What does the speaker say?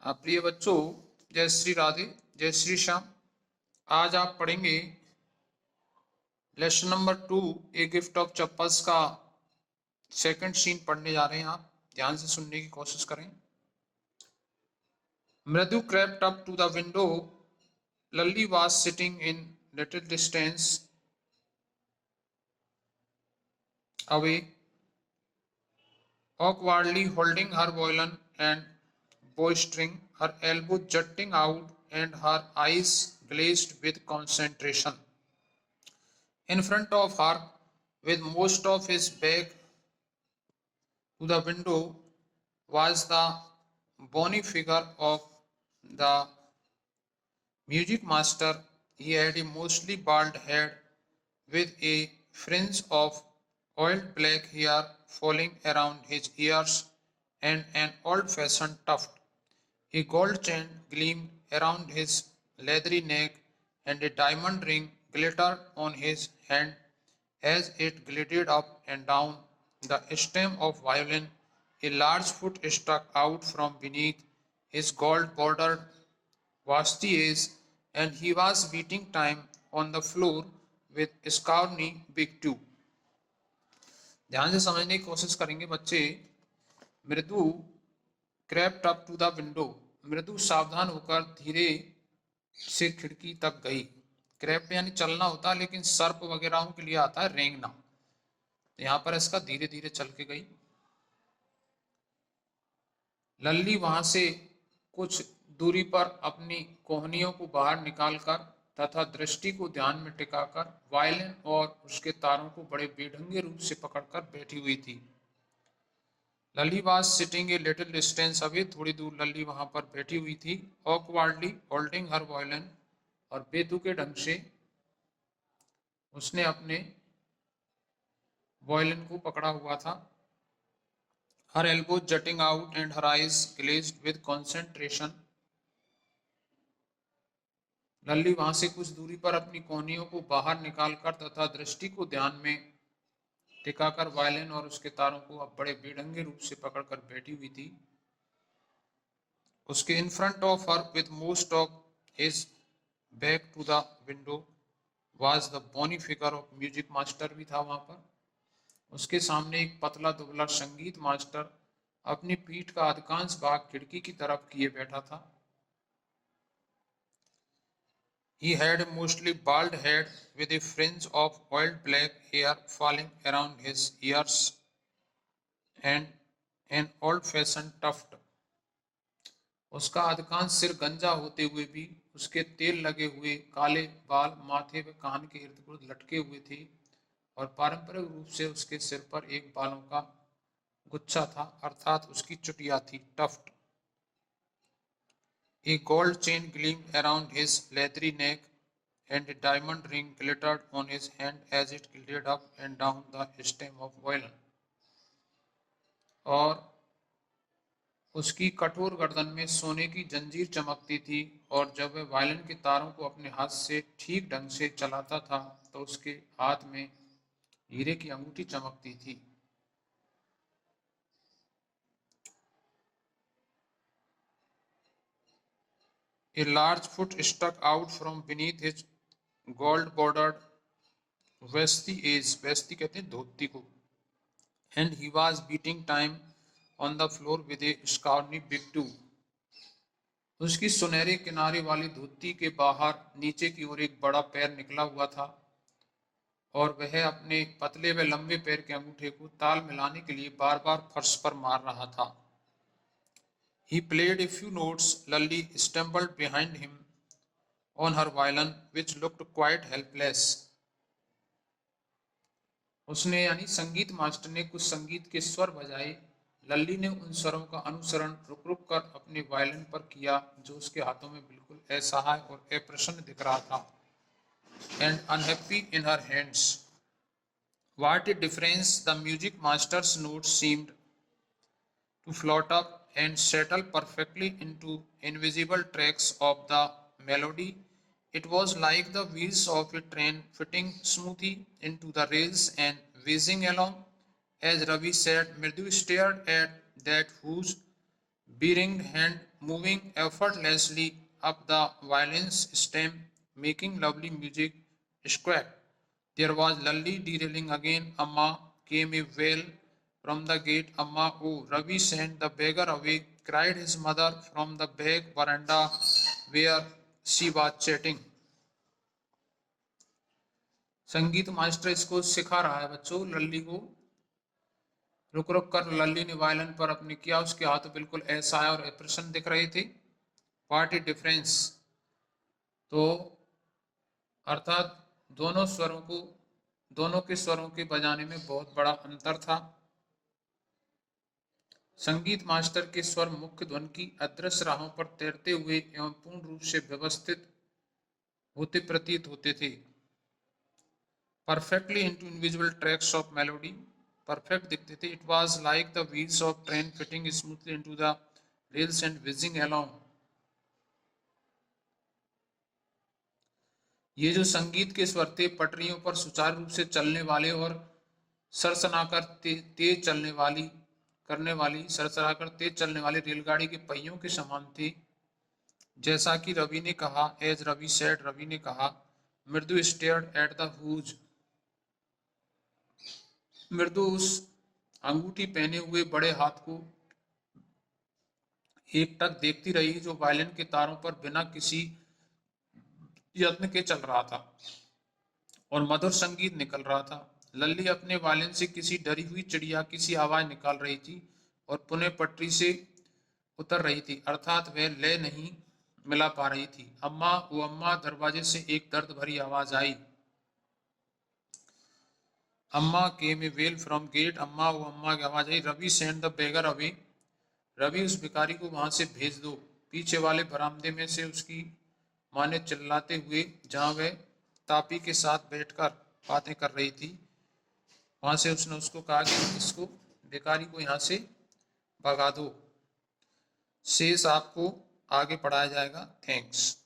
प्रिय बच्चों, जय श्री राधे, जय श्री श्याम। आज आप पढ़ेंगे lesson number 2 a gift of chappals का सेकंड सीन पढ़ने जा रहे हैं। आप ध्यान से सुनने की कोशिश करें। मृदु crept up to the window. Lally was sitting in little distance away, awkwardly holding her violin and bowstring, her elbow jutting out and her eyes glazed with concentration. In front of her, with most of his back to the window, was the bony figure of the music master. He had a mostly bald head with a fringe of oiled black hair falling around his ears and an old-fashioned tuft. A gold chain gleamed around his leathery neck, and a diamond ring glittered on his hand as it glided up and down the stem of violin. A large foot stuck out from beneath his gold-bordered vastiers, and he was beating time on the floor with Scarny Big Two. ध्यान से समझने की कोशिश करेंगे बच्चे। मृदु crept up to the window. मृदु सावधान होकर धीरे से खिड़की तक गई। क्रेप्ट यानी चलना होता है, लेकिन सर्प वगैरह के लिए आता है रेंगना। तो यहां पर इसका धीरे धीरे चल के गई। लल्ली वहां से कुछ दूरी पर अपनी कोहनियों को बाहर निकालकर तथा दृष्टि को ध्यान में टिकाकर वायलिन और उसके तारों को बड़े बेढंगे रूप से पकड़कर बैठी हुई थी। Lalli was sitting a little distance away, थोड़ी दूर लल्ली वहां पर बैठी हुई थी। ऑकवर्डली होल्डिंग हर वायलिन, और बेतुके ढंग से उसने अपने वायलिन को पकड़ा हुआ था। Her elbow jutting out and her eyes glazed with concentration. Lalli वहां से कुछ दूरी पर अपनी कोहनियों को बाहर निकालकर तथा दृष्टि को ध्यान में टिकाकर वायलिन और उसके तारों को अब बड़े बेढंगे रूप से पकड़कर बैठी हुई थी। उसके in front of her with most of his back to the window was the bony figure of music master भी था वहां पर। उसके सामने एक पतला दुबला संगीत मास्टर अपनी पीठ का अधिकांश भाग खिड़की की तरफ किए बैठा था। He had a mostly bald head with a fringe of oiled black hair falling around his ears and an old-fashioned tuft. उसका अधिकांश सिर गंजा होते हुए भी उसके तेल लगे हुए काले बाल माथे व कान के इर्द गिर्द लटके हुए थे, और पारंपरिक रूप से उसके सिर पर एक बालों का गुच्छा था, अर्थात उसकी चुटिया थी, tuft. A gold chain gleamed around his leathery neck, and a diamond ring glittered on his hand as it glided up and down the stem of violin. और उसकी कठोर गर्दन में सोने की जंजीर चमकती थी, और जब वह वायलिन के तारों को अपने हाथ से ठीक ढंग से चलाता था तो उसके हाथ में हीरे की अंगूठी चमकती थी। A large foot stuck out from beneath his gold-bordered vesties, vesti कहते हैं धोती को, and he was beating time on the floor with a scrawny big toe. उसकी सुनहरे किनारे वाली धोती के बाहर नीचे की ओर एक बड़ा पैर निकला हुआ था, और वह अपने पतले व लंबे पैर के अंगूठे को ताल मिलाने के लिए बार बार फर्श पर मार रहा था। He played a few notes. Lally stumbled behind him on her violin, which looked quite helpless. उसने यानी संगीत मास्टर ने कुछ संगीत के स्वर बजाए। लल्ली ने उन स्वरों का अनुसरण रुक रुक कर अपने वायलिन पर किया, जो उसके हाथों में बिल्कुल असहाय और अप्रसन्न दिख रहा था। And unhappy in her hands. What a difference! The music master's notes seemed to float up and settle perfectly into invisible tracks of the melody. It was like the wheels of a train fitting smoothly into the rails and whizzing along. As Ravi said, Mridu stared at that whose beringed hand moving effortlessly up the violin's stem, making lovely music. Squawk. There was Lalli derailing again. Amma came a wail from the gate. Amma, oh, Ravi sent the beggar away, cried his mother from the back veranda where she was chatting. संगीत master इसको सिखा रहा है बच्चों लल्ली को। रुक रुक कर लल्ली ने वायलिन पर अपने किया, उसके हाथ बिल्कुल ऐसा है और एक्सप्रेशन दिख रहे थे। व्हाट इज डिफरेंस, तो अर्थात दोनों के स्वरों के बजाने में बहुत बड़ा अंतर था। संगीत मास्टर के स्वर मुख्य ध्वनि की अदृश्य राहों पर तैरते हुए एवं पूर्ण रूप से व्यवस्थित होते प्रतीत होते थे। Perfectly into individual tracks of melody, perfect दिखते थे। It was like the wheels of train fitting smoothly into the rails and whizzing along। ये जो संगीत के स्वर थे पटरियों पर सुचारू रूप से चलने वाले और सरसराकर तेज चलने वाली रेलगाड़ी के पहियों के समान थे। जैसा कि रवि ने कहा, एज रवि सेड, रवि ने कहा, मृदु स्टेयर्ड एट द हुज, मृदु उस अंगूठी पहने हुए बड़े हाथ को एकटक देखती रही जो वायलिन के तारों पर बिना किसी यत्न के चल रहा था और मधुर संगीत निकल रहा था। लल्ली अपने वायलिन से किसी डरी हुई चिड़िया की सी आवाज निकाल रही थी और पुनः पटरी से उतर रही थी, अर्थात वह लय नहीं मिला पा रही थी। अम्मा वो अम्मा, दरवाजे से एक दर्द भरी आवाज आई। Amma came a wail from gate, अम्मा वो अम्मा की आवाज आई। Ravi send the beggar away, Ravi उस भिखारी को वहां से भेज दो। पीछे वाले बरामदे में से उसकी माँ ने चिल्लाते हुए, जहां वह तापी के साथ बैठकर बातें कर रही थी, वहां से उसने उसको कहा कि इसको भिखारी को यहाँ से भगा दो। शेष आपको आगे पढ़ाया जाएगा। थैंक्स।